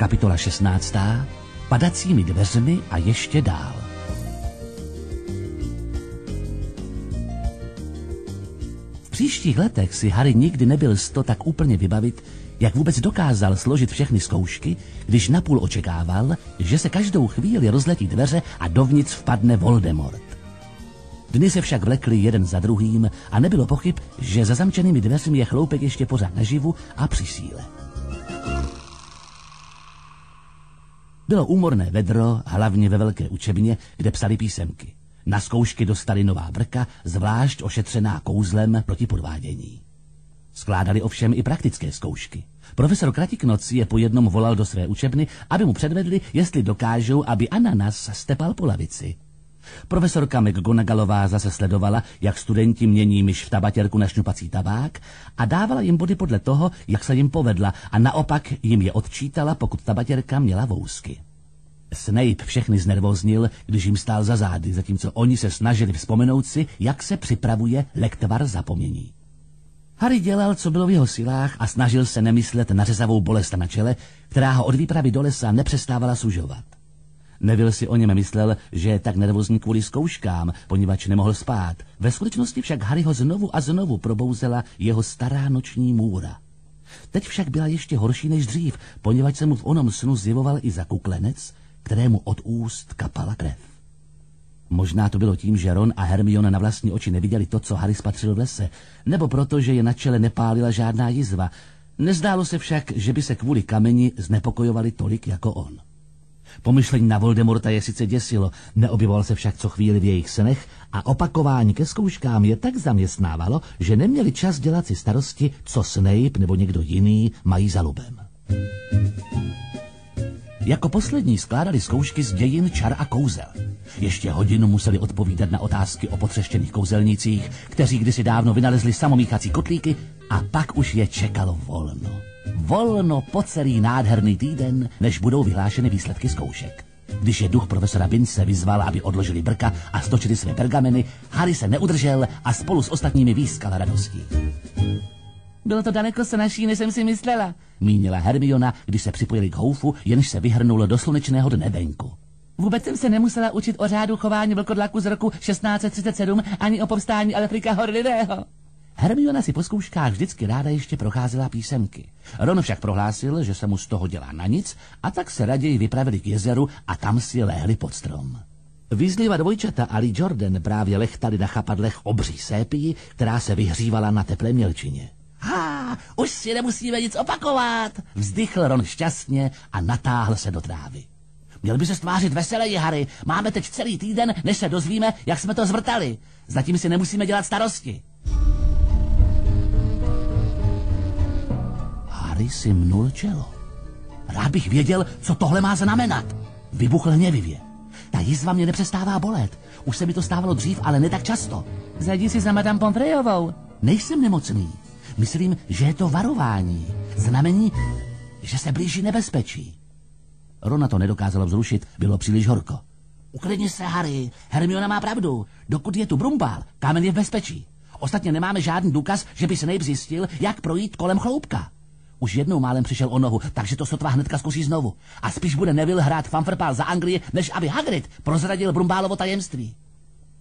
Kapitola 16. Padacími dveřmi a ještě dál. V příštích letech si Harry nikdy nebyl sto tak úplně vybavit, jak vůbec dokázal složit všechny zkoušky, když napůl očekával, že se každou chvíli rozletí dveře a dovnitř vpadne Voldemort. Dny se však vlekly jeden za druhým a nebylo pochyb, že za zamčenými dveřmi je chloupek ještě pořád naživu a při síle. Bylo úmorné vedro, hlavně ve velké učebně, kde psali písemky. Na zkoušky dostali nová brka, zvlášť ošetřená kouzlem proti podvádění. Skládali ovšem i praktické zkoušky. Profesor Kratiknoc je po jednom volal do své učebny, aby mu předvedli, jestli dokážou, aby ananas stepal po lavici. Profesorka McGonagallová zase sledovala, jak studenti mění myš v tabatěrku na šňupací tabák a dávala jim body podle toho, jak se jim povedla, a naopak jim je odčítala, pokud tabatěrka měla vousky. Snape všechny znervoznil, když jim stál za zády, zatímco oni se snažili vzpomenout si, jak se připravuje lektvar zapomnění. Harry dělal, co bylo v jeho silách, a snažil se nemyslet na řezavou bolest na čele, která ho od výpravy do lesa nepřestávala sužovat. Neville si o něm myslel, že je tak nervózní kvůli zkouškám, poněvadž nemohl spát. Ve skutečnosti však Harryho znovu a znovu probouzela jeho stará noční můra. Teď však byla ještě horší než dřív, poněvadž se mu v onom snu zjevoval i zakuklenec, kterému od úst kapala krev. Možná to bylo tím, že Ron a Hermiona na vlastní oči neviděli to, co Harry spatřil v lese, nebo proto, že je na čele nepálila žádná jizva. Nezdálo se však, že by se kvůli kameni znepokojovali tolik jako on. Pomyšlení na Voldemorta je sice děsilo, neobjevoval se však co chvíli v jejich snech a opakování ke zkouškám je tak zaměstnávalo, že neměli čas dělat si starosti, co Snape nebo někdo jiný mají za lubem. Jako poslední skládali zkoušky z dějin čar a kouzel. Ještě hodinu museli odpovídat na otázky o potřeštěných kouzelnících, kteří kdysi dávno vynalezli samomíchací kotlíky, a pak už je čekalo volno. Volno po celý nádherný týden, než budou vyhlášeny výsledky zkoušek. Když je duch profesora Bince vyzval, aby odložili brka a stočili své pergameny, Harry se neudržel a spolu s ostatními výskal radostí. Bylo to daleko snažší, než jsem si myslela, mínila Hermiona, když se připojili k houfu, jenž se vyhrnul do slunečného dne venku. Vůbec jsem se nemusela učit o řádu chování vlkodlaku z roku 1637 ani o povstání Alfrika Horlivého. Hermiona si po zkouškách vždycky ráda ještě procházela písemky. Ron však prohlásil, že se mu z toho dělá na nic, a tak se raději vypravili k jezeru a tam si lehli pod strom. Weasleyova dvojčata a Lee Jordan právě lechtali na chapadlech obří sépii, která se vyhřívala na teplé mělčině. Už si nemusíme nic opakovat, vzdychl Ron šťastně a natáhl se do trávy. Měl by se stvářit veseleji, Harry. Máme teď celý týden, než se dozvíme, jak jsme to zvrtali. Zatím si nemusíme dělat starosti. Harry si mnul čelo. Rád bych věděl, co tohle má znamenat. Vybuchl hněvivě. Ta jizva mě nepřestává bolet. Už se mi to stávalo dřív, ale ne tak často. Zajdi si za Madame Pomfreyovou. Nejsem nemocný. Myslím, že je to varování. Znamení, že se blíží nebezpečí. Rona to nedokázalo vzrušit, bylo příliš horko. Uklidni se, Harry. Hermiona má pravdu. Dokud je tu Brumbál, kámen je v bezpečí. Ostatně nemáme žádný důkaz, že by Snape zjistil, jak projít kolem chloupka. Už jednou málem přišel o nohu, takže to sotva hnedka zkusí znovu. A spíš bude Neville hrát fanfrpál za Anglii, než aby Hagrid prozradil Brumbálovo tajemství.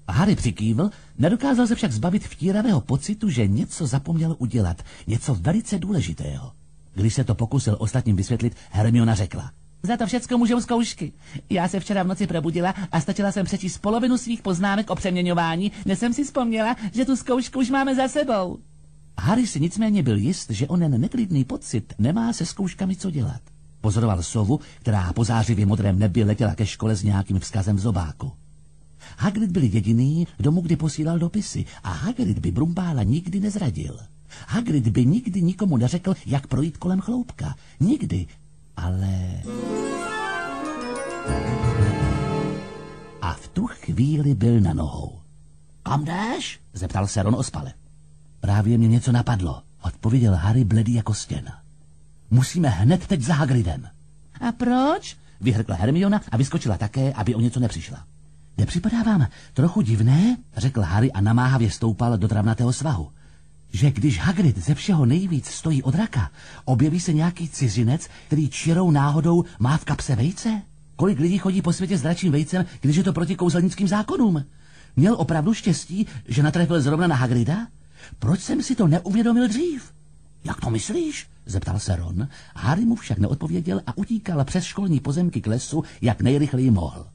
Harry přikývl, nedokázal se však zbavit vtíravého pocitu, že něco zapomněl udělat, něco velice důležitého. Když se to pokusil ostatním vysvětlit, Hermiona řekla: Za to všecko můžou zkoušky. Já se včera v noci probudila a stačila jsem přečíst polovinu svých poznámek o přeměňování, než jsem si vzpomněla, že tu zkoušku už máme za sebou. Harry si nicméně byl jist, že onen neklidný pocit nemá se zkouškami co dělat. Pozoroval sovu, která po zářivě modrém nebi letěla ke škole s nějakým vzkazem v zobáku. Hagrid byl jediný, kdo mu kdy posílal dopisy, a Hagrid by Brumbála nikdy nezradil. Hagrid by nikdy nikomu neřekl, jak projít kolem chloupka. Nikdy. Ale... A v tu chvíli byl na nohou. Kam jdeš? Zeptal se Ron ospale. Právě mě něco napadlo, odpověděl Harry bledý jako stěna. Musíme hned teď za Hagridem. A proč? Vyhrkla Hermiona a vyskočila také, aby o něco nepřišla. Nepřipadá vám trochu divné? Řekl Harry a namáhavě stoupal do travnatého svahu. že když Hagrid ze všeho nejvíc stojí od raka, objeví se nějaký cizinec, který čirou náhodou má v kapse vejce? Kolik lidí chodí po světě s dračím vejcem, když je to proti kouzelnickým zákonům? Měl opravdu štěstí, že natrefil zrovna na Hagrida? Proč jsem si to neuvědomil dřív? Jak to myslíš? Zeptal se Ron. Harry mu však neodpověděl a utíkal přes školní pozemky k lesu, jak nejrychleji mohl.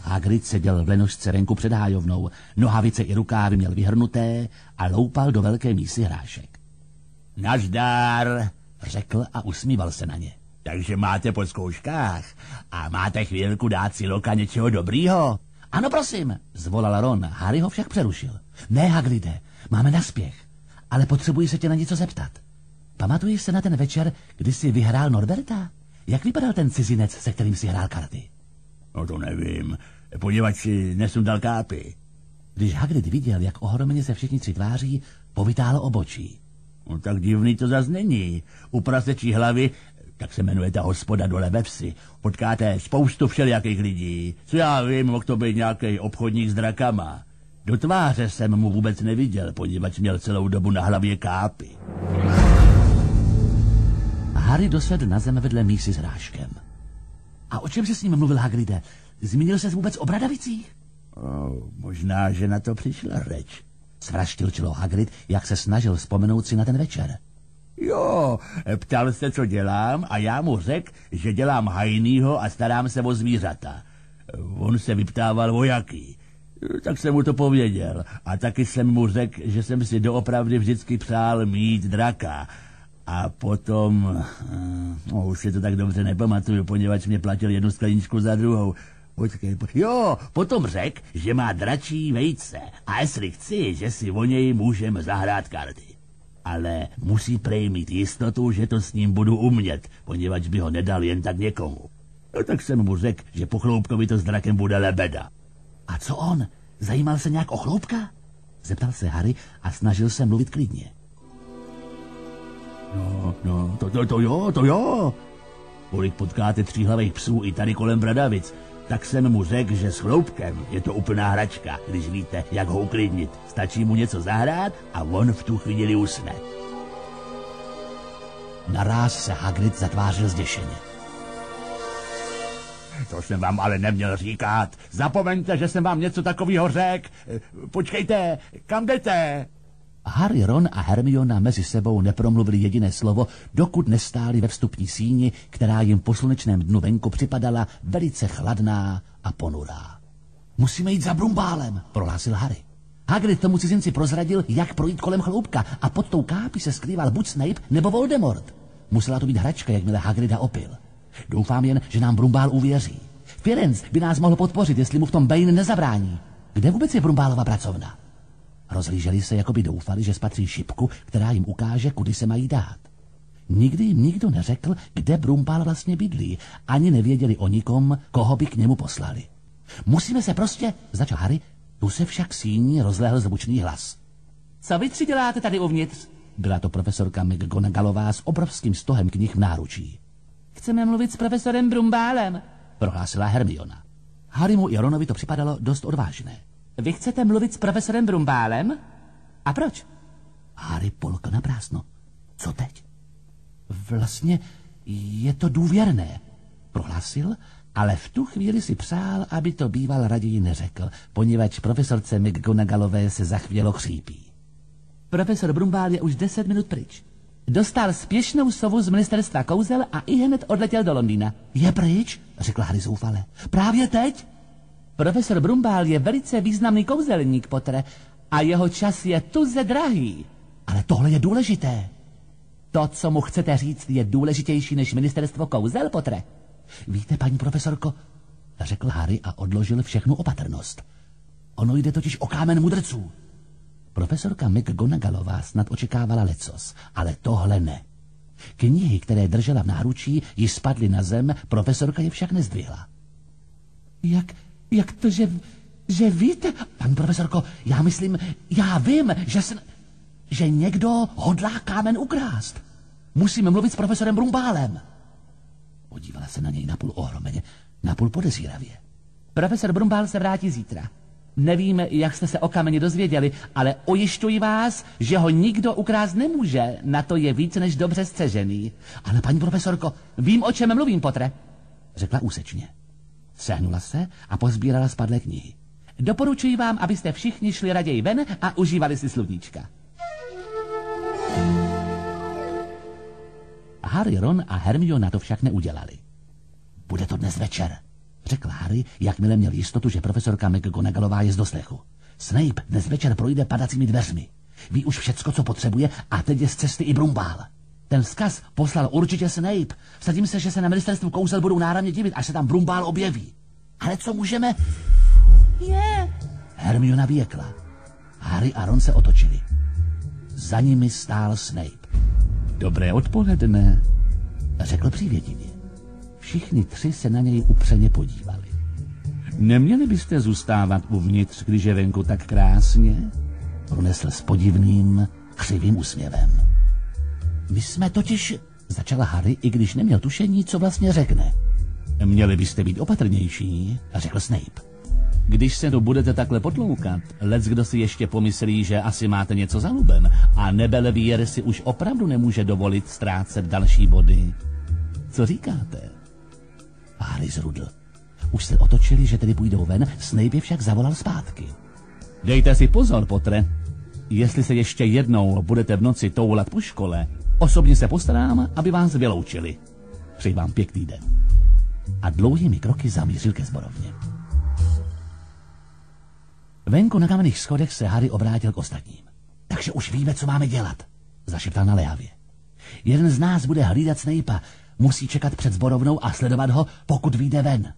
Hagrid seděl v lenošce venku před hájovnou, nohavice i rukávy měl vyhrnuté a loupal do velké mísy hrášek. Nazdar, řekl a usmíval se na ně. Takže máte po zkouškách a máte chvílku dát si Loka něčeho dobrýho? Ano, prosím, zvolal Ron. Harry ho však přerušil. Ne, Hagride, máme naspěch, ale potřebuji se tě na něco zeptat. Pamatuješ se na ten večer, kdy jsi vyhrál Norberta? Jak vypadal ten cizinec, se kterým si hrál karty? No to nevím, poněvadž si nesundal kápy. Když Hagrid viděl, jak ohromně se všichni tři tváří, povytáhl obočí. No tak divný to zas není. U prasečí hlavy, tak se jmenuje ta hospoda dole ve vsi, potkáte spoustu všelijakých lidí. Co já vím, mohl to být nějaký obchodník s drakama. Do tváře jsem mu vůbec neviděl, poněvadž měl celou dobu na hlavě kápy. Harry dosedl na zem vedle mísy s hráškem. A o čem jsi s ním mluvil, Hagride? Zmínil ses vůbec o bradavicích? Možná, že na to přišla řeč. Svraštil čelo Hagrid, jak se snažil vzpomenout si na ten večer. Jo, ptal se, co dělám a já mu řekl, že dělám hajnýho a starám se o zvířata. On se vyptával o jaký. Tak jsem mu to pověděl a taky jsem mu řekl, že jsem si doopravdy vždycky přál mít draka. A potom, už si to tak dobře nepamatuju, poněvadž mě platil jednu skleničku za druhou. Počkej, potom řekl, že má dračí vejce a jestli chci, že si o něj můžeme zahrát karty. Ale musí prej mít jistotu, že to s ním budu umět, poněvadž by ho nedal jen tak někomu. No tak jsem mu řekl, že po Chloupkovi to s drakem bude lebeda. A co on? Zajímal se nějak o Chloupka? Zeptal se Harry a snažil se mluvit klidně. No, to jo. Kolik potkáte tříhlavých psů i tady kolem Bradavic, tak jsem mu řekl, že s Chloupkem je to úplná hračka, když víte, jak ho uklidnit. Stačí mu něco zahrát a on v tu chvíli usne. Naráz se Hagrid zatvářil zděšeně. To jsem vám ale neměl říkat. Zapomeňte, že jsem vám něco takového řekl. Počkejte, kam jdete? Harry, Ron a Hermiona mezi sebou nepromluvili jediné slovo, dokud nestáli ve vstupní síni, která jim po slunečném dnu venku připadala velice chladná a ponurá. Musíme jít za Brumbálem, prohlásil Harry. Hagrid tomu cizinci prozradil, jak projít kolem Chloupka a pod tou kápí se skrýval buď Snape nebo Voldemort. Musela to být hračka, jakmile Hagrida opil. Doufám jen, že nám Brumbál uvěří. Firenze by nás mohl podpořit, jestli mu v tom Bane nezabrání. Kde vůbec je Brumbálova pracovna? Rozlíželi se, jako by doufali, že spatří šipku, která jim ukáže, kudy se mají dát. Nikdy jim nikdo neřekl, kde Brumbál vlastně bydlí, ani nevěděli o nikom, koho by k němu poslali. Musíme se prostě, začal Harry, tu se však síní rozlehl zvučný hlas. Co vy tři děláte tady uvnitř? Byla to profesorka McGonagallová s obrovským stohem knih v náručí. Chceme mluvit s profesorem Brumbálem, prohlásila Hermiona. Harrymu i Ronovi to připadalo dost odvážné. Vy chcete mluvit s profesorem Brumbálem? A proč? Harry polkl na prázdno. Co teď? Vlastně je to důvěrné, prohlásil, ale v tu chvíli si přál, aby to býval raději neřekl, poněvadž profesorce McGonagallové se zachvělo chřípí. Profesor Brumbál je už 10 minut pryč. Dostal spěšnou sovu z ministerstva kouzel a ihned odletěl do Londýna. Je pryč? Řekl Harry zoufale. Právě teď? Profesor Brumbál je velice významný kouzelník, Potter, a jeho čas je tuze drahý. Ale tohle je důležité. To, co mu chcete říct, je důležitější než ministerstvo kouzel, Potter. Víte, paní profesorko, řekl Harry a odložil všechnu opatrnost. Ono jde totiž o kámen mudrců. Profesorka McGonagallová snad očekávala lecos, ale tohle ne. Knihy, které držela v náručí, ji spadly na zem, profesorka je však nezdvihla. Jak to, že víte, paní profesorko, já vím, že někdo hodlá kámen ukrást. Musíme mluvit s profesorem Brumbálem. Podívala se na něj napůl ohromeně, napůl podezíravě. Profesor Brumbál se vrátí zítra. Nevím, jak jste se o kameni dozvěděli, ale ujišťuji vás, že ho nikdo ukrást nemůže. Na to je víc než dobře střežený. Ale paní profesorko, vím, o čem mluvím, Potre, řekla úsečně. Sehnula se a pozbírala spadlé knihy. Doporučuji vám, abyste všichni šli raději ven a užívali si sluníčka. Harry, Ron a Hermiona to však neudělali. Bude to dnes večer, řekl Harry, jakmile měl jistotu, že profesorka McGonagallová je z doslechu. Snape dnes večer projde padacími dveřmi. Ví už všecko, co potřebuje, a teď je z cesty i Brumbál. Ten vzkaz poslal určitě Snape. Vsadím se, že se na ministerstvu kouzel budou náramně divit, až se tam Brumbál objeví. Ale co můžeme... Hermiona vyjekla. Harry a Ron se otočili. Za nimi stál Snape. Dobré odpoledne, řekl přívětivě. Všichni tři se na něj upřeně podívali. Neměli byste zůstávat uvnitř, když je venku tak krásně? Pronesl s podivným, křivým úsměvem. My jsme totiž... Začala Harry, i když neměl tušení, co vlastně řekne. Měli byste být opatrnější, řekl Snape. Když se to budete takhle potloukat, leckdo si ještě pomyslí, že asi máte něco za lubem a Nebelvír si už opravdu nemůže dovolit ztrácet další body. Co říkáte? Harry zrudl. Už se otočili, že tedy půjdou ven, Snape je však zavolal zpátky. Dejte si pozor, Potre. Jestli se ještě jednou budete v noci toulat po škole, osobně se postarám, aby vás vyloučili. Přeji vám pěkný den. A dlouhými kroky zamířil ke zborovně. Venku na kamenných schodech se Harry obrátil k ostatním. Takže už víme, co máme dělat, zašeptal naléhavě. Jeden z nás bude hlídat Snape'a, musí čekat před zborovnou a sledovat ho, pokud vyjde ven.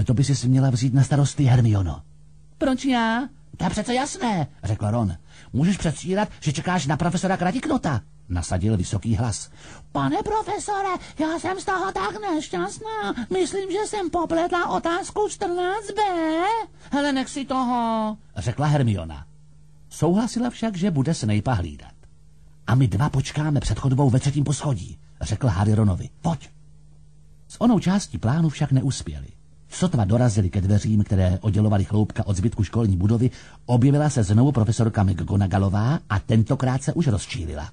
To by si měla vzít na starosti, Hermiono. Proč já? To je přece jasné, řekl Ron. Můžeš předstírat, že čekáš na profesora Kratiknota, nasadil vysoký hlas. Pane profesore, já jsem z toho tak nešťastná. Myslím, že jsem popletla otázku 14b. Hele, nech si toho, řekla Hermiona. Souhlasila však, že bude Snape'a hlídat. A my dva počkáme před chodbou ve 3. poschodí, řekl Harry Ronovi. Pojď. S onou částí plánu však neuspěli. Sotva dorazili ke dveřím, které oddělovaly chloupka od zbytku školní budovy, objevila se znovu profesorka McGonagallová a tentokrát se už rozčílila.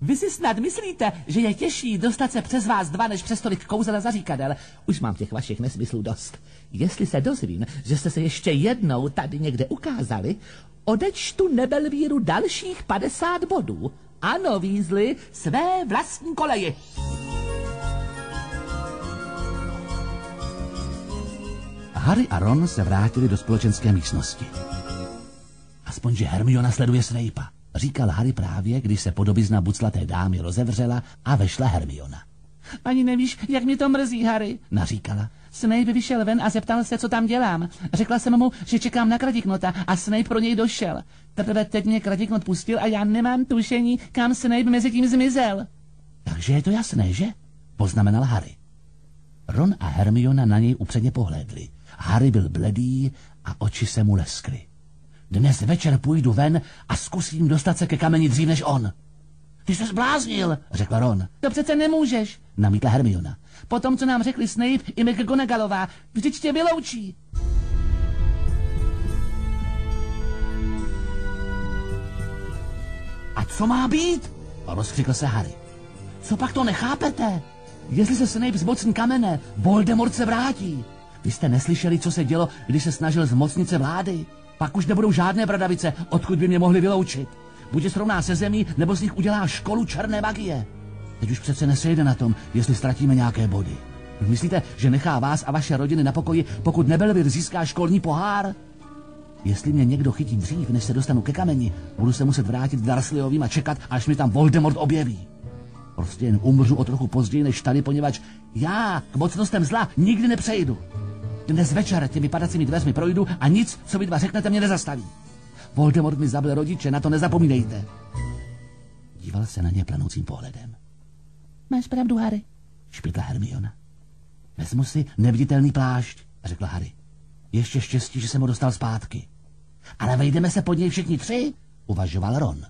Vy si snad myslíte, že je těžší dostat se přes vás dva, než přes tolik kouzel a zaříkadel? Už mám těch vašich nesmyslů dost. Jestli se dozvím, že jste se ještě jednou tady někde ukázali, odečtu Nebelvíru dalších 50 bodů. Ano, Weasley, své vlastní koleji. Harry a Ron se vrátili do společenské místnosti. Aspoň, že Hermiona sleduje Snape'a, říkal Harry právě, když se podobizna buclaté dámy rozevřela a vešla Hermiona. Ani nevíš, jak mě to mrzí, Harry, naříkala. Snape vyšel ven a zeptal se, co tam dělám. Řekla jsem mu, že čekám na Kratiknota a Snape pro něj došel. Teprve teď mě Kratiknot pustil a já nemám tušení, kam Snape mezi tím zmizel. Takže je to jasné, že? Poznamenal Harry. Ron a Hermiona na něj upředně pohlédli. Harry byl bledý a oči se mu leskly. Dnes večer půjdu ven a zkusím dostat se ke kameni dřív než on. Ty se zbláznil, řekl Ron. To přece nemůžeš, namítla Hermiona. Potom, co nám řekli Snape i McGonagallová, vždyť tě vyloučí. A co má být? Rozkřikl se Harry. Co pak to nechápete? Jestli se Snape zmocní kamene, Voldemort se vrátí. Vy jste neslyšeli, co se dělo, když se snažil zmocnit se vlády? Pak už nebudou žádné bradavice, odkud by mě mohli vyloučit. Buď je srovná se zemí, nebo z nich udělá školu černé magie. Teď už přece nesejde na tom, jestli ztratíme nějaké body. Myslíte, že nechá vás a vaše rodiny na pokoji, pokud Nebelvír získá školní pohár? Jestli mě někdo chytí dřív, než se dostanu ke kameni, budu se muset vrátit k Dursleyovým a čekat, až mi tam Voldemort objeví. Prostě jen umřu o trochu později než tady, poněvadž já k mocnostem zla nikdy nepřejdu. Dnes večer těmi padacími dveřmi projdu a nic, co vy dva řeknete, mě nezastaví. Voldemort mi zabil rodiče, na to nezapomínejte. Díval se na ně planoucím pohledem. Máš pravdu, Harry, špitla Hermiona. Vezmu si neviditelný plášť, řekla Harry. Ještě štěstí, že jsem ho dostal zpátky. Ale vejdeme se pod něj všichni tři, uvažoval Ron.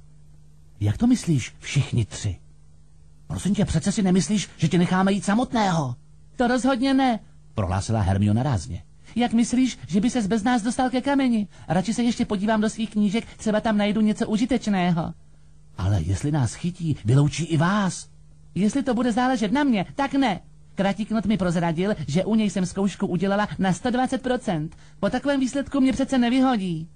Jak to myslíš, všichni tři? Prosím tě, přece si nemyslíš, že tě necháme jít samotného? To rozhodně ne, prohlásila Hermiona rázně. Jak myslíš, že by ses bez nás dostal ke kameni? Radši se ještě podívám do svých knížek, třeba tam najdu něco užitečného. Ale jestli nás chytí, vyloučí i vás. Jestli to bude záležet na mě, tak ne. Kratiknot mi prozradil, že u něj jsem zkoušku udělala na 120%. Po takovém výsledku mě přece nevyhodí.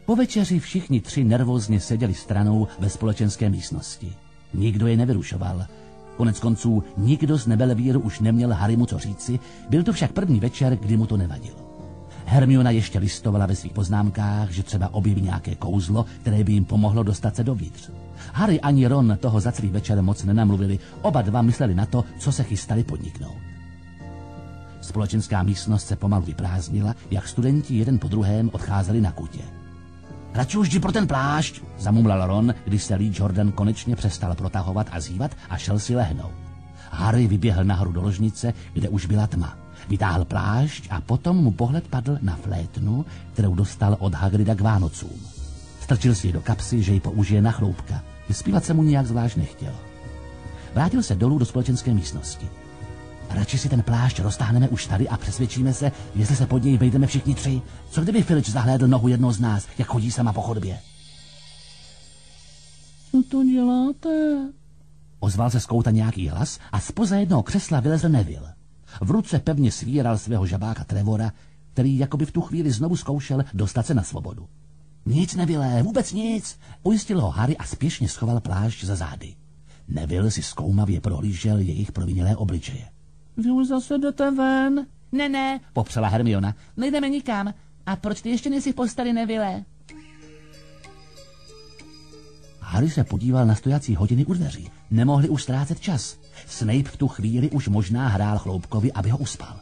Po večeři všichni tři nervózně seděli stranou ve společenské místnosti. Nikdo je nevyrušoval. Konec konců nikdo z Nebelvíru už neměl Harrymu co říci, byl to však první večer, kdy mu to nevadilo. Hermiona ještě listovala ve svých poznámkách, že třeba objeví nějaké kouzlo, které by jim pomohlo dostat se dovnitř. Harry ani Ron toho za celý večer moc nenamluvili, oba dva mysleli na to, co se chystali podniknout. Společenská místnost se pomalu vyprázdnila, jak studenti jeden po druhém odcházeli na kutě. Radši už jdi pro ten plášť, zamumlal Ron, když se Lee Jordan konečně přestal protahovat a zývat a šel si lehnout. Harry vyběhl nahoru do ložnice, kde už byla tma. Vytáhl plášť a potom mu pohled padl na flétnu, kterou dostal od Hagrida k Vánocům. Strčil si ji do kapsy, že ji použije na chloupka. Zpívat se mu nijak zvlášť nechtělo. Vrátil se dolů do společenské místnosti. Radši si ten plášť roztáhneme už tady a přesvědčíme se, jestli se pod něj vejdeme všichni tři. Co kdyby Filč zahlédl nohu jednoho z nás, jak chodí sama po chodbě? Co to děláte? Ozval se z kouta nějaký hlas a zpoza jednoho křesla vylezl Neville. V ruce pevně svíral svého žabáka Trevora, který jakoby v tu chvíli znovu zkoušel dostat se na svobodu. Nic, Neville, vůbec nic, ujistil ho Harry a spěšně schoval plášť za zády. Neville si zkoumavě prohlížel jejich provinilé obličeje. Vy už zase jdete ven? Ne, popřela Hermiona. Nejdeme nikam. A proč ty ještě nejsi v posteli, Neville? Harry se podíval na stojací hodiny u dveří. Nemohli už ztrácet čas. Snape v tu chvíli už možná hrál Chloupkovi, aby ho uspal.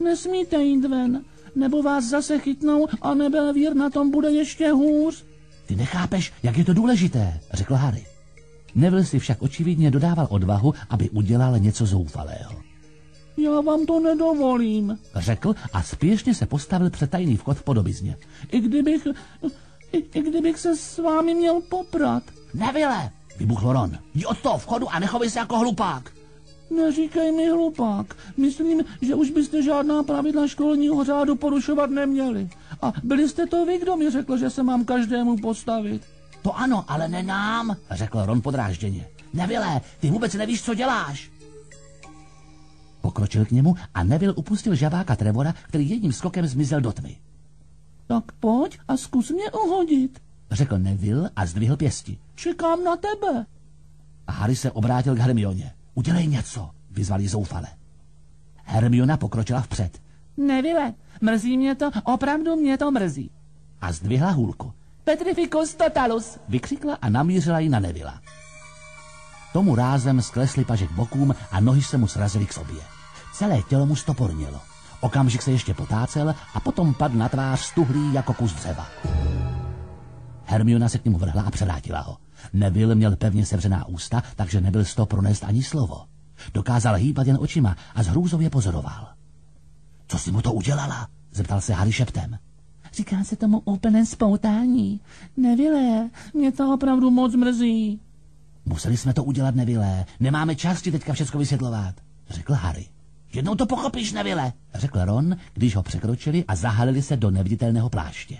Nesmíte jít ven, nebo vás zase chytnou a Nebelvír na tom bude ještě hůř. Ty nechápeš, jak je to důležité, řekl Harry. Neville si však očividně dodával odvahu, aby udělal něco zoufalého. Já vám to nedovolím, řekl a spěšně se postavil před tajný vchod v podobizně. I kdybych se s vámi měl poprat. Neville, vybuchl Ron. Jdi od toho vchodu a nechovej se jako hlupák. Neříkej mi hlupák. Myslím, že už byste žádná pravidla školního řádu porušovat neměli. A byli jste to vy, kdo mi řekl, že se mám každému postavit. To ano, ale ne nám, řekl Ron podrážděně. Neville, ty vůbec nevíš, co děláš. Pokročil k němu a Neville upustil žabáka Trevora, který jedním skokem zmizel do tmy. Tak pojď a zkus mě uhodit, řekl Neville a zdvihl pěsti. Čekám na tebe. A Harry se obrátil k Hermioně. Udělej něco, vyzvali zoufale. Hermiona pokročila vpřed. Neville, mrzí mě to, opravdu mě to mrzí. A zdvihla hůlku. Petrificus totalus, vykřikla a namířila ji na Nevilla. Tomu rázem sklesly paže k bokům a nohy se mu srazily k sobě. Celé tělo mu stopornělo. Okamžik se ještě potácel a potom padl na tvář stuhlý jako kus dřeva. Hermiona se k němu vrhla a převrátila ho. Neville měl pevně sevřená ústa, takže nebyl z toho pronést ani slovo. Dokázal hýbat jen očima a s hrůzou je pozoroval. Co jsi mu to udělala? Zeptal se Harry šeptem. Říká se tomu úplné spoutání. Neville, mě to opravdu moc mrzí. Museli jsme to udělat, Neville. Nemáme čas ti teďka všecko vysvětlovat, řekl Harry. Jednou to pochopíš, Neville, řekl Ron, když ho překročili a zahalili se do neviditelného pláště.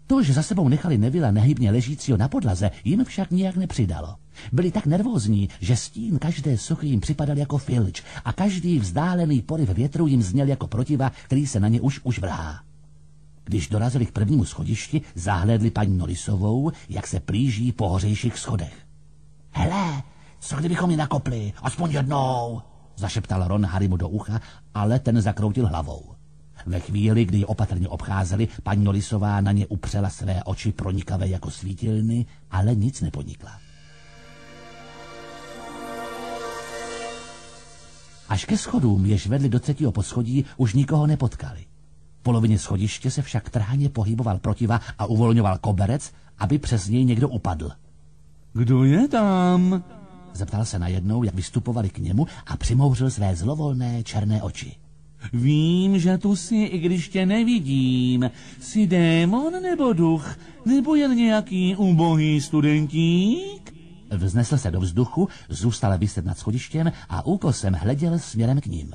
To, že za sebou nechali Nevilla nehybně ležícího na podlaze, jim však nijak nepřidalo. Byli tak nervózní, že stín každé sochy jim připadal jako Filč a každý vzdálený poryv větru jim zněl jako protiva, který se na ně už vrhá. Když dorazili k prvnímu schodišti, zahlédli paní Norrisovou, jak se plíží po hořejších schodech. Hele, co kdybychom ji nakopli, aspoň jednou, zašeptal Ron Harrymu do ucha, ale ten zakroutil hlavou. Ve chvíli, kdy ji opatrně obcházeli, paní Norrisová na ně upřela své oči pronikavé jako svítilny, ale nic nepodnikla. Až ke schodům, jež vedli do 3. poschodí, už nikoho nepotkali. V polovině schodiště se však trhaně pohyboval protiva a uvolňoval koberec, aby přes něj někdo upadl. Kdo je tam? Zeptal se najednou, jak vystupovali k němu a přimouřil své zlovolné černé oči. Vím, že tu jsi, i když tě nevidím. Jsi démon nebo duch, nebo jen nějaký ubohý studentík? Vznesl se do vzduchu, zůstal viset nad schodištěm a úkosem hleděl směrem k ním.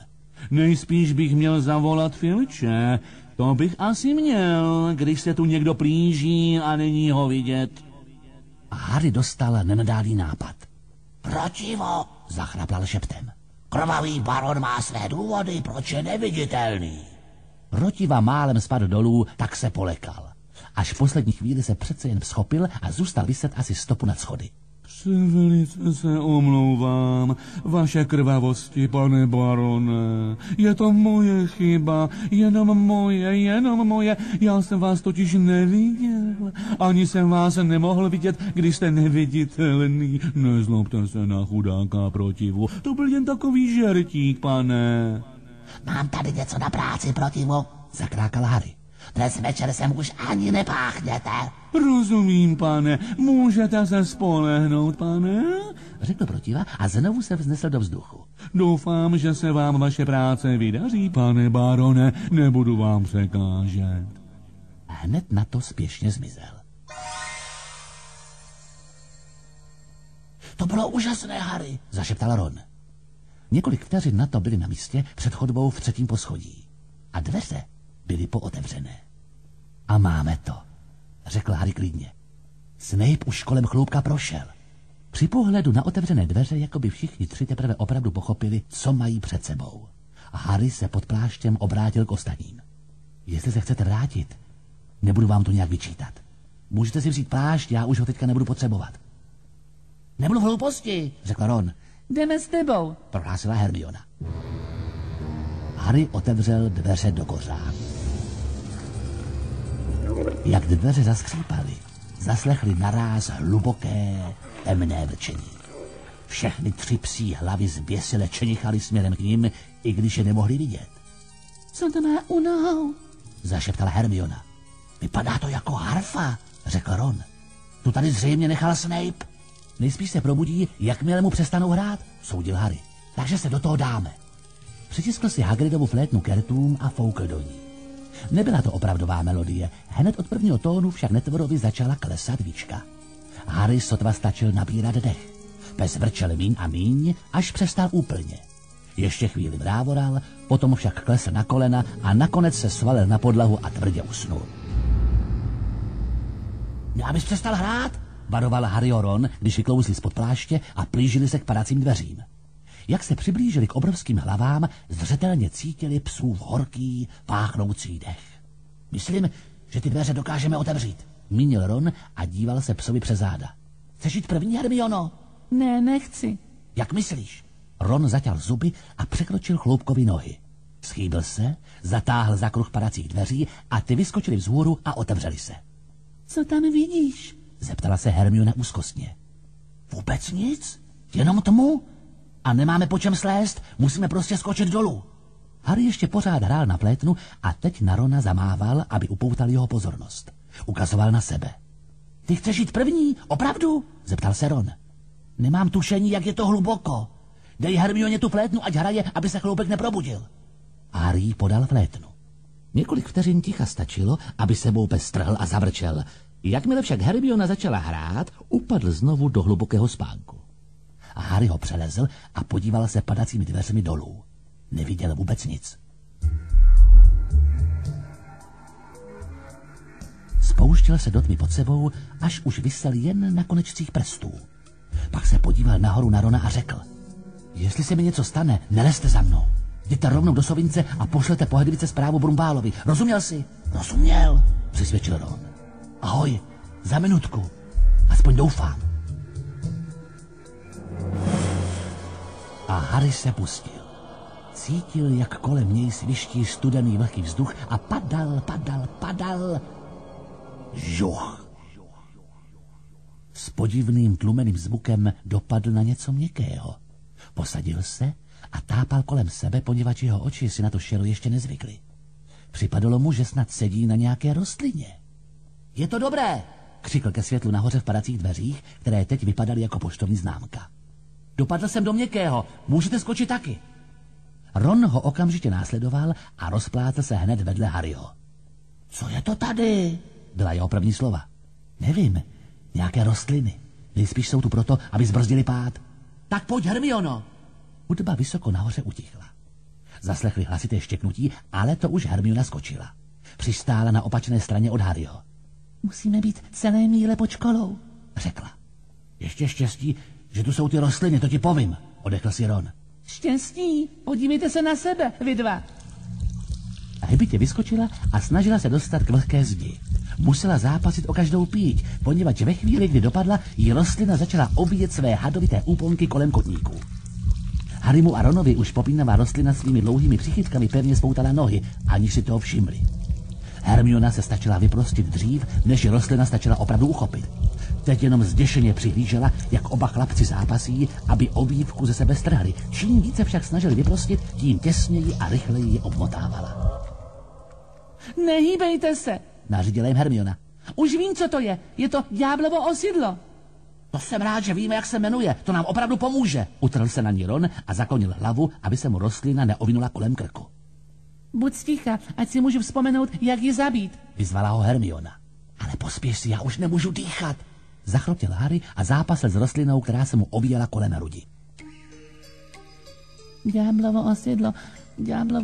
Nejspíš bych měl zavolat Filče. To bych asi měl, když se tu někdo plíží a není ho vidět. A Harry dostal nenadálý nápad. Protivo, zachrapal šeptem. Krvavý baron má své důvody, proč je neviditelný. Rotiva málem spadl dolů, tak se polekal. Až v poslední chvíli se přece jen schopil a zůstal viset asi stopu nad schody. Velice se omlouvám, vaše krvavosti, pane barone. Je to moje chyba, jenom moje. Já jsem vás totiž neviděl. Ani jsem vás nemohl vidět, když jste neviditelný. Nezlobte se na chudáka Protivu. To byl jen takový žertík, pane. Mám tady něco na práci, Protivu, zakrákal Harry. Dnes večer sem už ani nepáchněte. Rozumím, pane. Můžete se spolehnout, pane? Řekl Protiva a znovu se vznesl do vzduchu. Doufám, že se vám vaše práce vydaří, pane barone. Nebudu vám překážet. Hned na to spěšně zmizel. To bylo úžasné, Harry, zašeptal Ron. Několik vteřin na to byli na místě před chodbou v 3. poschodí. A dveře byly pootevřené. A máme to, řekl Harry klidně. Snape už kolem chloupka prošel. Při pohledu na otevřené dveře, jako by všichni 3 teprve opravdu pochopili, co mají před sebou. A Harry se pod pláštěm obrátil k ostatním. Jestli se chcete vrátit, nebudu vám to nějak vyčítat. Můžete si vzít plášť, já už ho teďka nebudu potřebovat. Nebudu v hlouposti, řekl Ron. Jdeme s tebou, prohlásila Hermiona. Harry otevřel dveře do kořán. Jak dveře zaskřípaly, zaslechli naráz hluboké, temné vrčení. Všechny 3 psí hlavy zběsile čenichaly směrem k nim, i když je nemohli vidět. Co to má u nohou? Zašeptala Hermiona. Vypadá to jako harfa, řekl Ron. Tu tady zřejmě nechal Snape. Nejspíš se probudí, jakmile mu přestanou hrát, soudil Harry. Takže se do toho dáme. Přitiskl si Hagridovu flétnu kertům a foukl do ní. Nebyla to opravdová melodie, hned od prvního tónu však netvorově začala klesat výška. Harry sotva stačil nabírat dech. Pes vrčel míň a míň, až přestal úplně. Ještě chvíli vrávoral, potom však klesl na kolena a nakonec se svalil na podlahu a tvrdě usnul. No, abys přestal hrát, varoval Harry Ron, když vyklouzli spod pláště a plížili se k padacím dveřím. Jak se přiblížili k obrovským hlavám, zřetelně cítili psův horký, páchnoucí dech. Myslím, že ty dveře dokážeme otevřít, mínil Ron a díval se psovi přes záda. Chceš jít první, Hermiono? Ne, nechci. Jak myslíš? Ron zaťal zuby a překročil chloupkovi nohy. Schýbil se, zatáhl za kruh padacích dveří a ty vyskočili vzhůru a otevřeli se. Co tam vidíš? Zeptala se Hermiona úzkostně. Vůbec nic? Jenom tmu? A nemáme po čem slést, musíme prostě skočit dolů. Harry ještě pořád hrál na plétnu a teď na Rona zamával, aby upoutal jeho pozornost. Ukazoval na sebe. Ty chceš jít první, opravdu? Zeptal se Ron. Nemám tušení, jak je to hluboko. Dej Hermioně tu flétnu, ať hraje, aby se chloupek neprobudil. Harry podal flétnu. Několik vteřin ticha stačilo, aby sebou pes strhl a zavrčel. Jakmile však Hermiona začala hrát, upadl znovu do hlubokého spánku. A Harry ho přelezl a podíval se padacími dveřmi dolů. Neviděl vůbec nic. Spouštěl se do tmy pod sebou, až už visel jen na konečcích prstů. Pak se podíval nahoru na Rona a řekl. Jestli se mi něco stane, nelezte za mnou. Jděte rovnou do sovince a pošlete po Hedvice zprávu Brumbálovi. Rozuměl jsi? Rozuměl, přisvědčil Ron. Ahoj, za minutku. Aspoň doufám. A Harry se pustil. Cítil, jak kolem něj sviští studený vlhký vzduch a padal. Žuch. S podivným tlumeným zvukem dopadl na něco měkkého. Posadil se a tápal kolem sebe, poněvadž jeho oči si na to šero ještě nezvykly. Připadalo mu, že snad sedí na nějaké rostlině. Je to dobré, křikl ke světlu nahoře v padacích dveřích, které teď vypadaly jako poštovní známka. Dopadl jsem do měkkého, můžete skočit taky. Ron ho okamžitě následoval a rozplátl se hned vedle Harryho. Co je to tady? Byla jeho první slova. Nevím, nějaké rostliny. Nejspíš jsou tu proto, aby zbrzdili pád. Tak pojď, Hermiono. Hudba vysoko nahoře utichla. zaslechli hlasité štěknutí, ale to už Hermiona skočila. Přistála na opačné straně od Harryho. Musíme být celé míle pod školou, řekla. Ještě štěstí, že tu jsou ty rostliny, to ti povím, odechl si Ron. Štěstí, podívejte se na sebe, vy dva. Hybitě vyskočila a snažila se dostat k vlhké zdi. Musela zápasit o každou píď, poněvadž ve chvíli, kdy dopadla, jí rostlina začala obíjet své hadovité úponky kolem kotníků. Harrymu a Ronovi už popínavá rostlina svými dlouhými přichytkami pevně spoutala nohy, aniž si toho všimli. Hermiona se stačila vyprostit dřív, než rostlina stačila opravdu uchopit. Teď jenom zděšeně přihlížela, jak oba chlapci zápasí, aby obývku ze sebe strhli. Čím více však snažili vyprostit, tím těsněji a rychleji ji obmotávala. Nehýbejte se, nařídila jim Hermiona. Už vím, co to je. Je to ďáblovo osidlo. To jsem rád, že víme, jak se jmenuje. To nám opravdu pomůže. Utrhl se na ní Ron a zaklonil hlavu, aby se mu rostlina neovinula kolem krku. Buď sticha, ať si můžu vzpomenout, jak ji zabít. Vyzvala ho Hermiona. Ale pospěš si, já už nemůžu dýchat. Zachroptěl Harry a zápasil s rostlinou, která se mu ovíjela kolem hrudi. Ďáblovo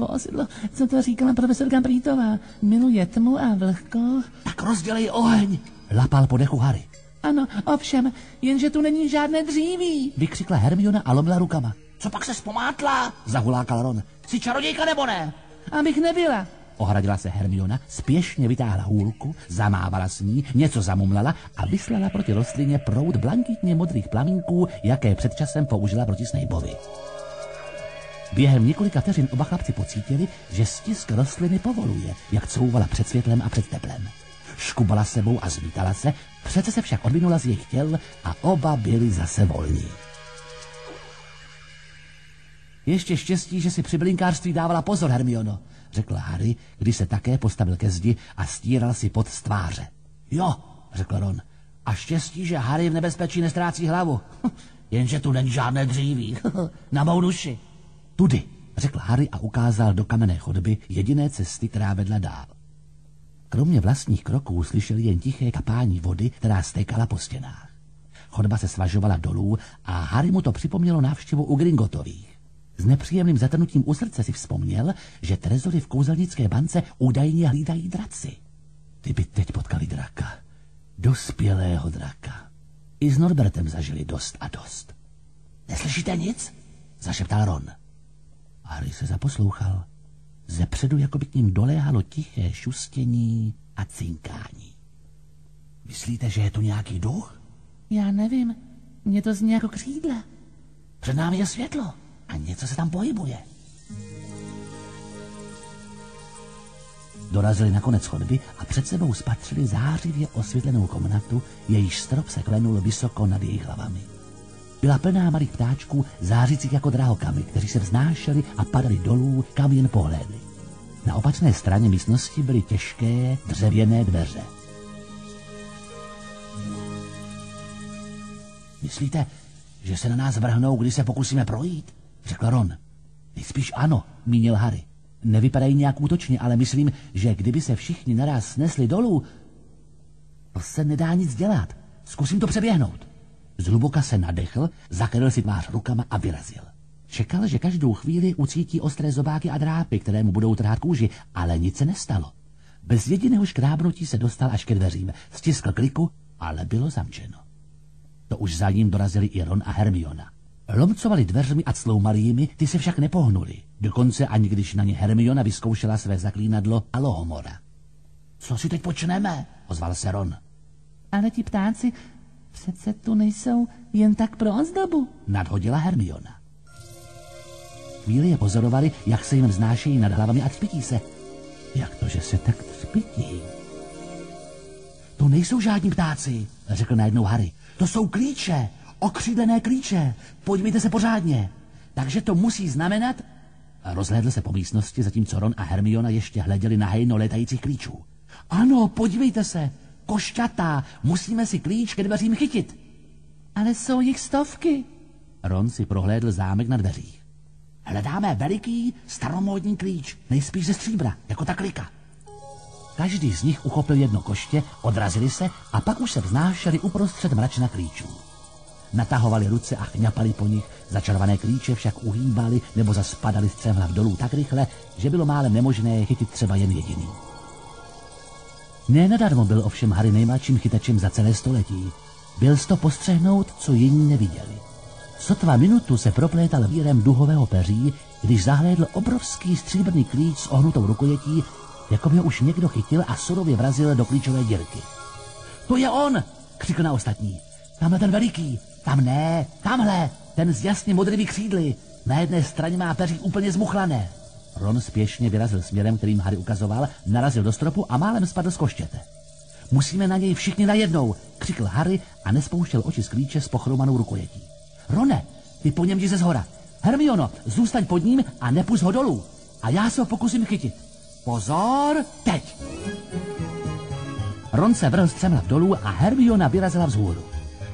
osidlo, co to říkala profesorka Prýtová. Miluje tmu a vlhko. Tak rozdělej oheň, lapal po dechu Harry. Ano, ovšem, jenže tu není žádné dříví, vykřikla Hermiona a lomila rukama. Co pak se zpomátla? Zahulákal Ron. Jsi čarodějka nebo ne? Abych nebyla. Ohradila se Hermiona, spěšně vytáhla hůlku, zamávala s ní, něco zamumlala a vyslala proti rostlině proud blankitně modrých plamínků, jaké před časem použila proti Snapeovi. Během několika vteřin oba chlapci pocítili, že stisk rostliny povoluje, jak couvala před světlem a před teplem. Škubala sebou a zmítala se, přece se však odvinula z jejich těl a oba byli zase volní. Ještě štěstí, že si při blinkářství dávala pozor, Hermiono, řekl Harry, když se také postavil ke zdi a stíral si pot z tváře. Jo, řekl Ron, a štěstí, že Harry v nebezpečí nestrácí hlavu. Jenže tu není žádné dříví, na mou duši. Tudy, řekl Harry a ukázal do kamenné chodby jediné cesty, která vedla dál. Kromě vlastních kroků slyšeli jen tiché kapání vody, která stékala po stěnách. Chodba se svažovala dolů a Harry mu to připomnělo návštěvu u Gringotových. S nepříjemným zatrnutím u srdce si vzpomněl, že trezory v kouzelnické bance údajně hlídají draci. Ty by teď potkali draka. Dospělého draka. I s Norbertem zažili dost a dost. Neslyšíte nic? Zašeptal Ron. Harry se zaposlouchal. Zepředu jako by k ním doléhalo tiché šustění a cinkání. Myslíte, že je tu nějaký duch? Já nevím, mně to zní jako křídla. Před námi je světlo a něco se tam pohybuje. Dorazili na konec chodby a před sebou spatřili zářivě osvětlenou komnatu, jejíž strop se klenul vysoko nad jejich hlavami. Byla plná malých ptáčků, zářících jako drahokamy, kteří se vznášeli a padali dolů, kam jen pohlédli. Na opačné straně místnosti byly těžké dřevěné dveře. Myslíte, že se na nás vrhnou, když se pokusíme projít? Řekl Ron. Nejspíš ano, mínil Harry. Nevypadají nějak útočně, ale myslím, že kdyby se všichni naraz snesli dolů, to se nedá nic dělat. Zkusím to přeběhnout. Zhluboka se nadechl, zakryl si tvář rukama a vyrazil. Čekal, že každou chvíli ucítí ostré zobáky a drápy, které mu budou trhat kůži, ale nic se nestalo. Bez jediného škrábnutí se dostal až ke dveřím, stiskl kliku, ale bylo zamčeno. To už za ním dorazili i Ron a Hermiona. Lomcovali dveřmi a cloumali jimi, ty se však nepohnuli. Dokonce ani když na ně Hermiona vyzkoušela své zaklínadlo Alohomora. Co si teď počneme? Ozval se Ron. Ale ti ptáci přece tu nejsou jen tak pro ozdobu, nadhodila Hermiona. Chvíli je pozorovali, jak se jim vznášejí nad hlavami a třpití se. Jak to, že se tak třpití? To nejsou žádní ptáci, řekl najednou Harry. To jsou klíče, okřídlené klíče. Podívejte se pořádně. Takže to musí znamenat... Rozhlédl se po místnosti, zatímco Ron a Hermiona ještě hleděli na hejno létajících klíčů. Ano, podívejte se. Košťata, musíme si klíč ke dveřím chytit. Ale jsou jich stovky. Ron si prohlédl zámek na dveřích. Hledáme veliký, staromódní klíč, nejspíš ze stříbra, jako ta klika. Každý z nich uchopil jedno koště, odrazili se a pak už se vznášeli uprostřed mračna klíčů. Natahovali ruce a chňapali po nich, začarované klíče však uhýbali nebo zaspadali střemhlav dolů tak rychle, že bylo málem nemožné chytit třeba jen jediný. Nenadarmo byl ovšem Harry nejmladším chytačem za celé století. Byl to postřehnout, co jiní neviděli. Sotva minutu se proplétal vírem duhového peří, když zahlédl obrovský stříbrný klíč s ohnutou rukojetí, jako by ho už někdo chytil a surově vrazil do klíčové dírky. To je on! Křikl na ostatní. Tamhle ten veliký. Tam ne, tamhle, ten s jasně modrými křídly. Na jedné straně má peří úplně zmuchlané. Ron spěšně vyrazil směrem, kterým Harry ukazoval, narazil do stropu a málem spadl z koštěte. Musíme na něj všichni najednou, křikl Harry a nespouštěl oči z klíče s pochromanou rukojetí. Rone, ty po něm jdi ze zhora. Hermiono, zůstaň pod ním a nepusť ho dolů. A já se ho pokusím chytit. Pozor, teď! Ron se vrhl střemhlav dolů a Hermiona vyrazila vzhůru.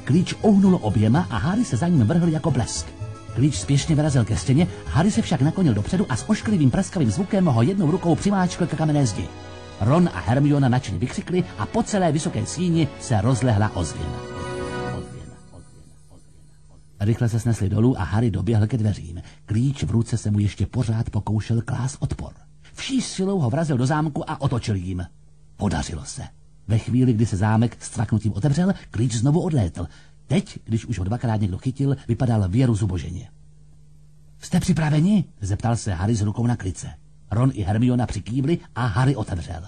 Klíč ohnul oběma a Harry se za ním vrhl jako blesk. Klíč spěšně vyrazil ke stěně, Harry se však naklonil dopředu a s ošklivým prskavým zvukem ho jednou rukou přimáčkl k kamenné zdi. Ron a Hermiona nadšeně vykřikli a po celé vysoké síni se rozlehla ozvěna. Rychle se snesli dolů a Harry doběhl ke dveřím. Klíč v ruce se mu ještě pořád pokoušel klást odpor. Vší silou ho vrazil do zámku a otočil jím. Podařilo se. Ve chvíli, kdy se zámek s cvaknutím otevřel, klíč znovu odlétl. Teď, když už ho dvakrát někdo chytil, vypadal věru zuboženě. Jste připraveni? Zeptal se Harry s rukou na klice. Ron i Hermiona přikývli a Harry otevřel.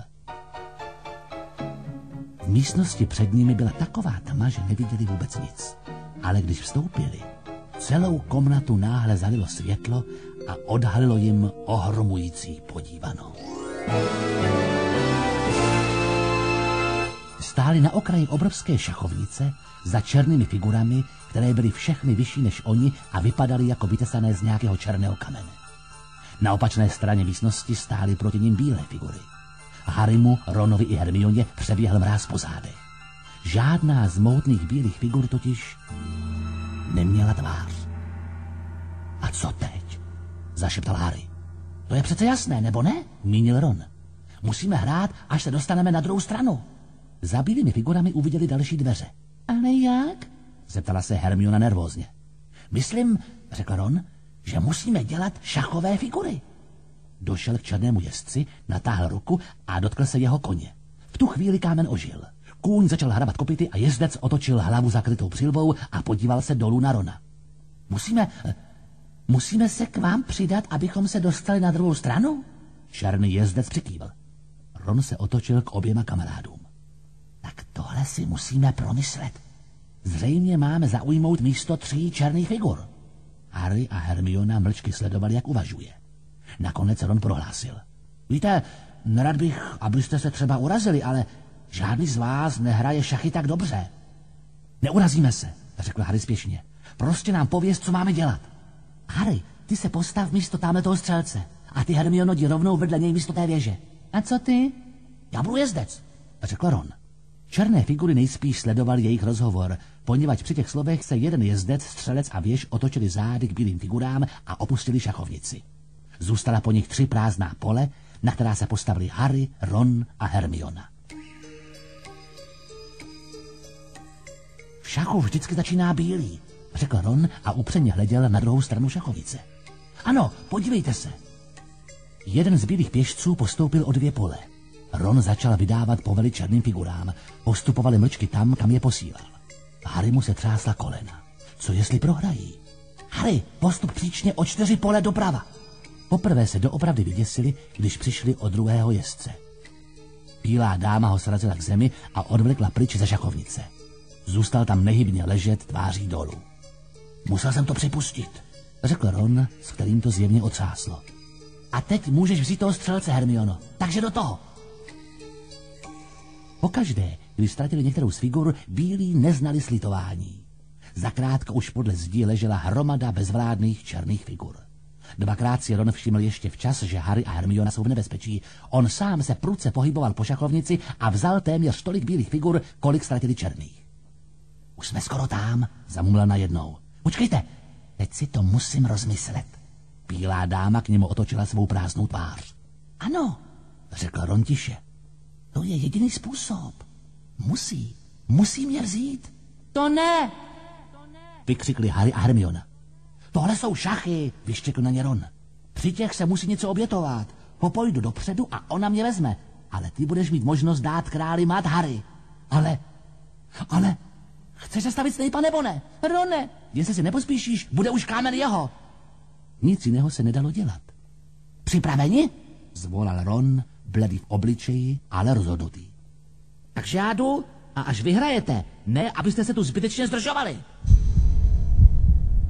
V místnosti před nimi byla taková tma, že neviděli vůbec nic. Ale když vstoupili, celou komnatu náhle zalilo světlo a odhalilo jim ohromující podívanou. Stáli na okraji obrovské šachovnice za černými figurami, které byly všechny vyšší než oni a vypadaly jako vytesané z nějakého černého kamene. Na opačné straně místnosti stály proti nim bílé figury. Harrymu, Ronovi i Hermioně přeběhl mráz po zádech. Žádná z mohutných bílých figur totiž neměla tvář. A co teď? Zašeptal Harry. To je přece jasné, nebo ne? Mínil Ron. Musíme hrát, až se dostaneme na druhou stranu. Za bílými figurami uviděli další dveře. Ale jak? Zeptala se Hermiona nervózně. Myslím, řekl Ron, že musíme dělat šachové figury. Došel k černému jezdci, natáhl ruku a dotkl se jeho koně. V tu chvíli kámen ožil. Kůň začal hrabat kopyty a jezdec otočil hlavu zakrytou přilbou a podíval se dolů na Rona. Musíme se k vám přidat, abychom se dostali na druhou stranu? Černý jezdec přikývl. Ron se otočil k oběma kamarádům. Tak tohle si musíme promyslet. Zřejmě máme zaujmout místo 3 černých figur. Harry a Hermiona mlčky sledovali, jak uvažuje. Nakonec Ron prohlásil. Víte, nerad bych, abyste se třeba urazili, ale žádný z vás nehraje šachy tak dobře. Neurazíme se, řekl Harry spěšně. Prostě nám pověz, co máme dělat. Harry, ty se postav místo tamhletoho střelce. A ty, Hermiono, jdi rovnou vedle něj místo té věže. A co ty? Já budu jezdec, řekl Ron. Černé figury nejspíš sledoval jejich rozhovor, poněvadž při těch slovech se jeden jezdec, střelec a věž otočili zády k bílým figurám a opustili šachovnici. Zůstala po nich 3 prázdná pole, na která se postavili Harry, Ron a Hermiona. V šachu vždycky začíná bílý, řekl Ron a upřeně hleděl na druhou stranu šachovnice. Ano, podívejte se. Jeden z bílých pěšců postoupil o 2 pole. Ron začal vydávat povely černým figurám. Postupovali mlčky tam, kam je posílal. Harry mu se třásla kolena. Co jestli prohrají? Harry, postup příčně o 4 pole doprava. Poprvé se doopravdy vyděsili, když přišli od druhého jezdce. Bílá dáma ho srazila k zemi a odvlekla pryč ze šachovnice. Zůstal tam nehybně ležet tváří dolů. Musel jsem to připustit, řekl Ron, s kterým to zjevně otřáslo. A teď můžeš vzít toho střelce, Hermiono, takže do toho. Pokaždé, když ztratili některou z figur, bílí neznali slitování. Zakrátko už podle zdí ležela hromada bezvládných černých figur. 2krát si Ron všiml ještě včas, že Harry a Hermiona jsou v nebezpečí. On sám se prudce pohyboval po šachovnici a vzal téměř tolik bílých figur, kolik ztratili černých. Už jsme skoro tam, zamumlel najednou. Počkejte, teď si to musím rozmyslet. Bílá dáma k němu otočila svou prázdnou tvář. Ano, řekl Ron tiše. To je jediný způsob. Musí mě vzít. To ne, vykřikli Harry a Hermiona. Tohle jsou šachy, vyštěkl na ně Ron. Při těch se musí něco obětovat. Popojdu dopředu a ona mě vezme. Ale ty budeš mít možnost dát králi mat, Harry. Ale, chceš se stavit Snape'a nebo ne? Rone, jestli si nepospíšíš, bude už kámen jeho. Nic jiného se nedalo dělat. Připraveni? Zvolal Ron, bledý v obličeji, ale rozhodnutý. Takže já jdu a až vyhrajete, ne, abyste se tu zbytečně zdržovali.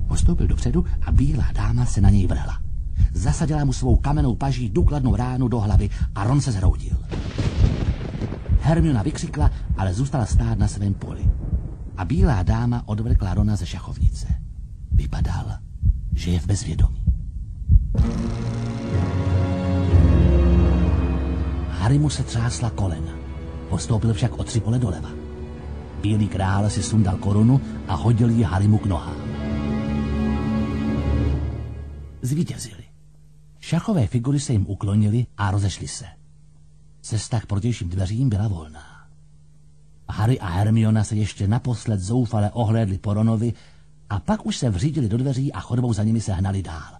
Postoupil dopředu a bílá dáma se na něj vrhla. Zasadila mu svou kamennou paží důkladnou ránu do hlavy a Ron se zhroutil. Hermiona vykřikla, ale zůstala stát na svém poli. A bílá dáma odvlekla Rona ze šachovnice. Vypadal, že je v bezvědomí. Harry mu se třásla kolena. Postoupil však o 3 pole doleva. Bílý král si sundal korunu a hodil ji Harrymu k nohám. Zvítězili. Šachové figury se jim uklonily a rozešly se. Cesta k protějším dveřím byla volná. Harry a Hermiona se ještě naposled zoufale ohlédli po Ronovi a pak už se vřídili do dveří a chodbou za nimi se hnali dál.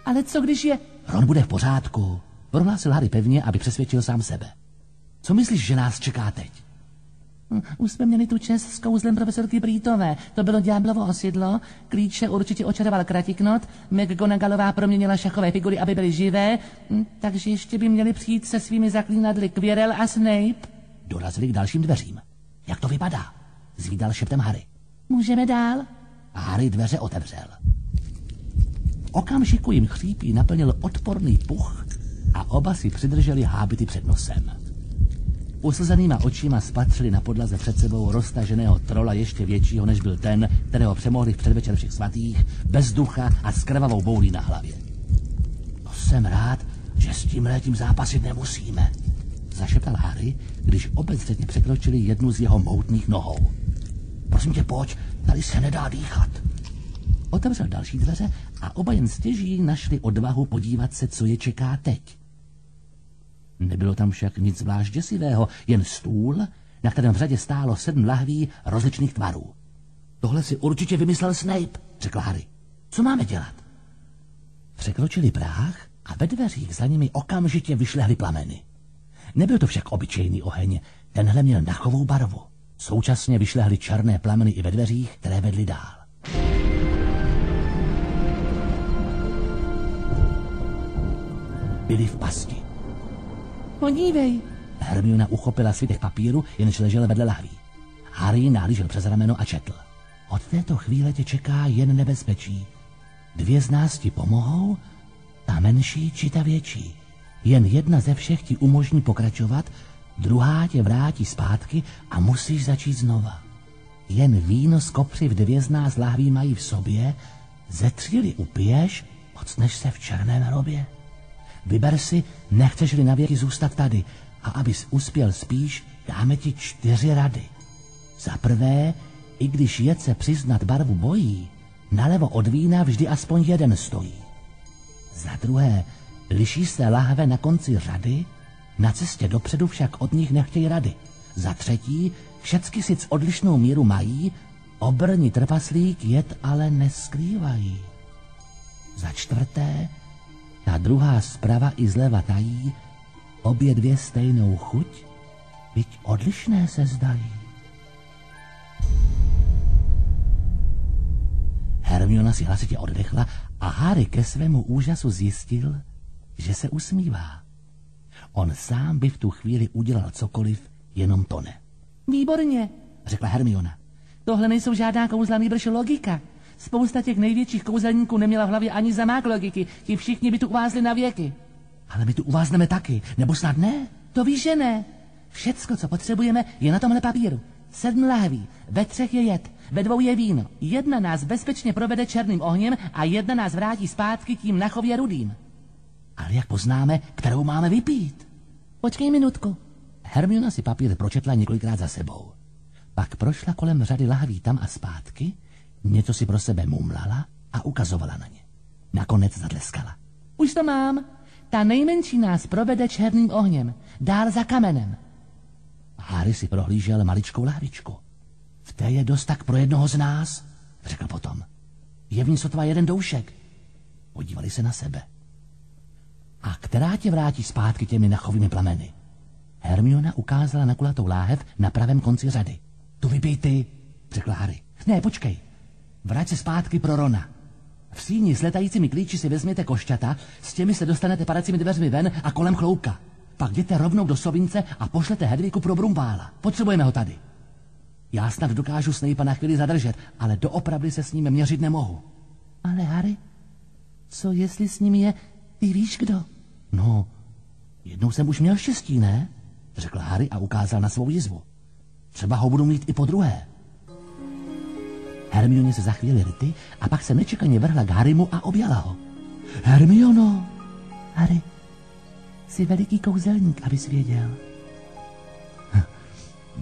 Ale co když je... Ron bude v pořádku, prohlásil Harry pevně, aby přesvědčil sám sebe. Co myslíš, že nás čeká teď? Už jsme měli tu čest s kouzlem profesorky Brítové. To bylo ďáblovo osidlo, klíče určitě očaroval Kratiknot, McGonagallová proměnila šachové figury, aby byly živé, takže ještě by měli přijít se svými zaklínadly Quirrell a Snape. Dorazili k dalším dveřím. Jak to vypadá? Zvídal šeptem Harry. Můžeme dál? A Harry dveře otevřel. V okamžiku jim chřípí naplnil odporný puch a oba si přidrželi hábity před nosem. Uslzenýma očima spatřili na podlaze před sebou roztaženého trola ještě většího, než byl ten, kterého přemohli v předvečer všech svatých, bez ducha a s krvavou boulí na hlavě. To jsem rád, že s tímhletím zápasit nemusíme, zašeptal Harry, když obezřetně překročili jednu z jeho mohutných nohou. Prosím tě, pojď, tady se nedá dýchat. Otevřel další dveře a oba jen stěží našli odvahu podívat se, co je čeká teď. Nebylo tam však nic zvlášť děsivého, jen stůl, na kterém v řadě stálo 7 lahví rozličných tvarů. Tohle si určitě vymyslel Snape, řekl Harry. Co máme dělat? Překročili práh a ve dveřích za nimi okamžitě vyšlehly plameny. Nebyl to však obyčejný oheň, tenhle měl nachovou barvu. Současně vyšlehly černé plameny i ve dveřích, které vedly dál. Byli v pasti. Podívej. Hermiona uchopila svitek papíru, jenž ležel vedle lahví. Harry nahlížel přes rameno a četl. Od této chvíle tě čeká jen nebezpečí. 2 z nás ti pomohou, ta menší či ta větší. Jen jedna ze všech ti umožní pokračovat, druhá tě vrátí zpátky a musíš začít znova. Jen víno z kopřiv 2 z nás lahví mají v sobě, ze 3 upiješ, ocneš se v černém hrobě. Vyber si, nechceš-li navěky zůstat tady a abys uspěl spíš, dáme ti 4 rady. Za prvé, i když jed se přiznat barvu bojí, nalevo od vína vždy aspoň 1 stojí. Za druhé, liší se lahve na konci řady, na cestě dopředu však od nich nechtěj rady. Za třetí, všecky sic odlišnou míru mají, obrni trpaslík jed ale neskrývají. Za čtvrté, ta druhá zprava i zleva tají, obě 2 stejnou chuť, byť odlišné se zdají. Hermiona si hlasitě oddechla a Harry ke svému úžasu zjistil, že se usmívá. On sám by v tu chvíli udělal cokoliv, jenom to ne. Výborně, řekla Hermiona. Tohle nejsou žádná kouzla, nýbrž logika. Spousta těch největších kouzelníků neměla v hlavě ani zamák logiky. Ti všichni by tu uvázli na věky. Ale my tu uvázneme taky, nebo snad ne? To víš, že ne. Všecko, co potřebujeme, je na tomhle papíru. 7 lahví, ve 3 je jed, ve 2 je víno. 1 nás bezpečně provede černým ohněm a 1 nás vrátí zpátky tím nachově rudým. Ale jak poznáme, kterou máme vypít? Počkej minutku. Hermiona si papír pročetla několikrát za sebou. Pak prošla kolem řady lahví tam a zpátky, něco si pro sebe mumlala a ukazovala na ně. Nakonec zatleskala. Už to mám. Ta nejmenší nás provede černým ohněm, dál za kamenem. Harry si prohlížel maličkou lahvičku. V té je dost tak pro jednoho z nás, řekl potom. Je v ní sotva jeden doušek. Podívali se na sebe. A která tě vrátí zpátky těmi nachovými plameny? Hermiona ukázala na kulatou láhev na pravém konci řady. Tu vypij ty, řekl Harry. Ne, počkej. Vrať se zpátky pro Rona. V síni s letajícími klíči si vezměte košťata, s těmi se dostanete padacími dveřmi ven a kolem chloupka. Pak jděte rovnou do sovince a pošlete Hedvigu pro Brumbála. Potřebujeme ho tady. Já snad dokážu Snape'a na chvíli zadržet, ale doopravdy se s ním měřit nemohu. Ale Harry, co jestli s ním je, ty víš kdo? No, jednou jsem už měl štěstí, ne? Řekl Harry a ukázal na svou jizvu. Třeba ho budu mít i po druhé. Hermioně se za chvíli ryty a pak se nečekaně vrhla k Harrymu a objala ho. Hermiono! Harry, jsi veliký kouzelník, abys věděl.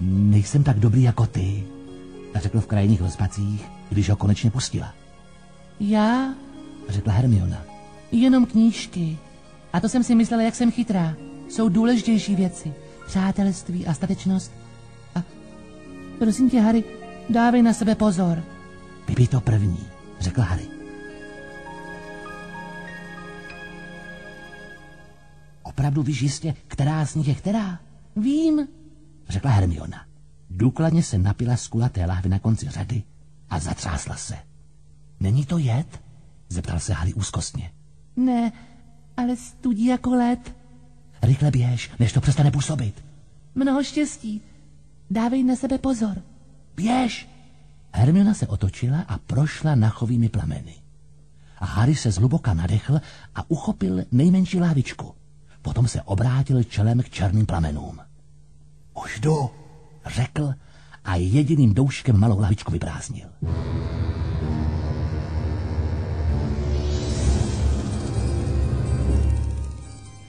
Nejsem tak dobrý jako ty, řekl v krajních rozpacích, když ho konečně pustila. Já, řekla Hermiona, jenom knížky. A to jsem si myslela, jak jsem chytrá. Jsou důležitější věci. Přátelství a statečnost. A prosím tě, Harry, dávej na sebe pozor. Vypij to první, řekl Harry. Opravdu víš jistě, která z nich je která? Vím, řekla Hermiona. Důkladně se napila z kulaté lahvy na konci řady a zatřásla se. Není to jed? Zeptal se Harry úzkostně. Ne, ale studí jako led. Rychle běž, než to přestane působit. Mnoho štěstí. Dávej na sebe pozor. Běž! Hermiona se otočila a prošla nachovými plameny. A Harry se zhluboka nadechl a uchopil nejmenší lahvičku. Potom se obrátil čelem k černým plamenům. Už jdu, řekl a jediným douškem malou lahvičku vyprázdnil.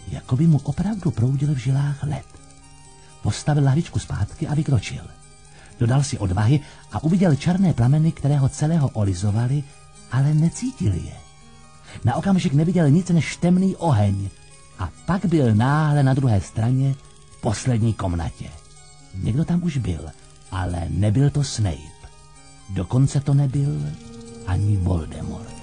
Jako by mu opravdu proudil v žilách led. Postavil lahvičku zpátky a vykročil. Dodal si odvahy a uviděl černé plameny, které ho celého olizovali, ale necítil je. Na okamžik neviděl nic než temný oheň a pak byl náhle na druhé straně v poslední komnatě. Někdo tam už byl, ale nebyl to Snape. Dokonce to nebyl ani Voldemort.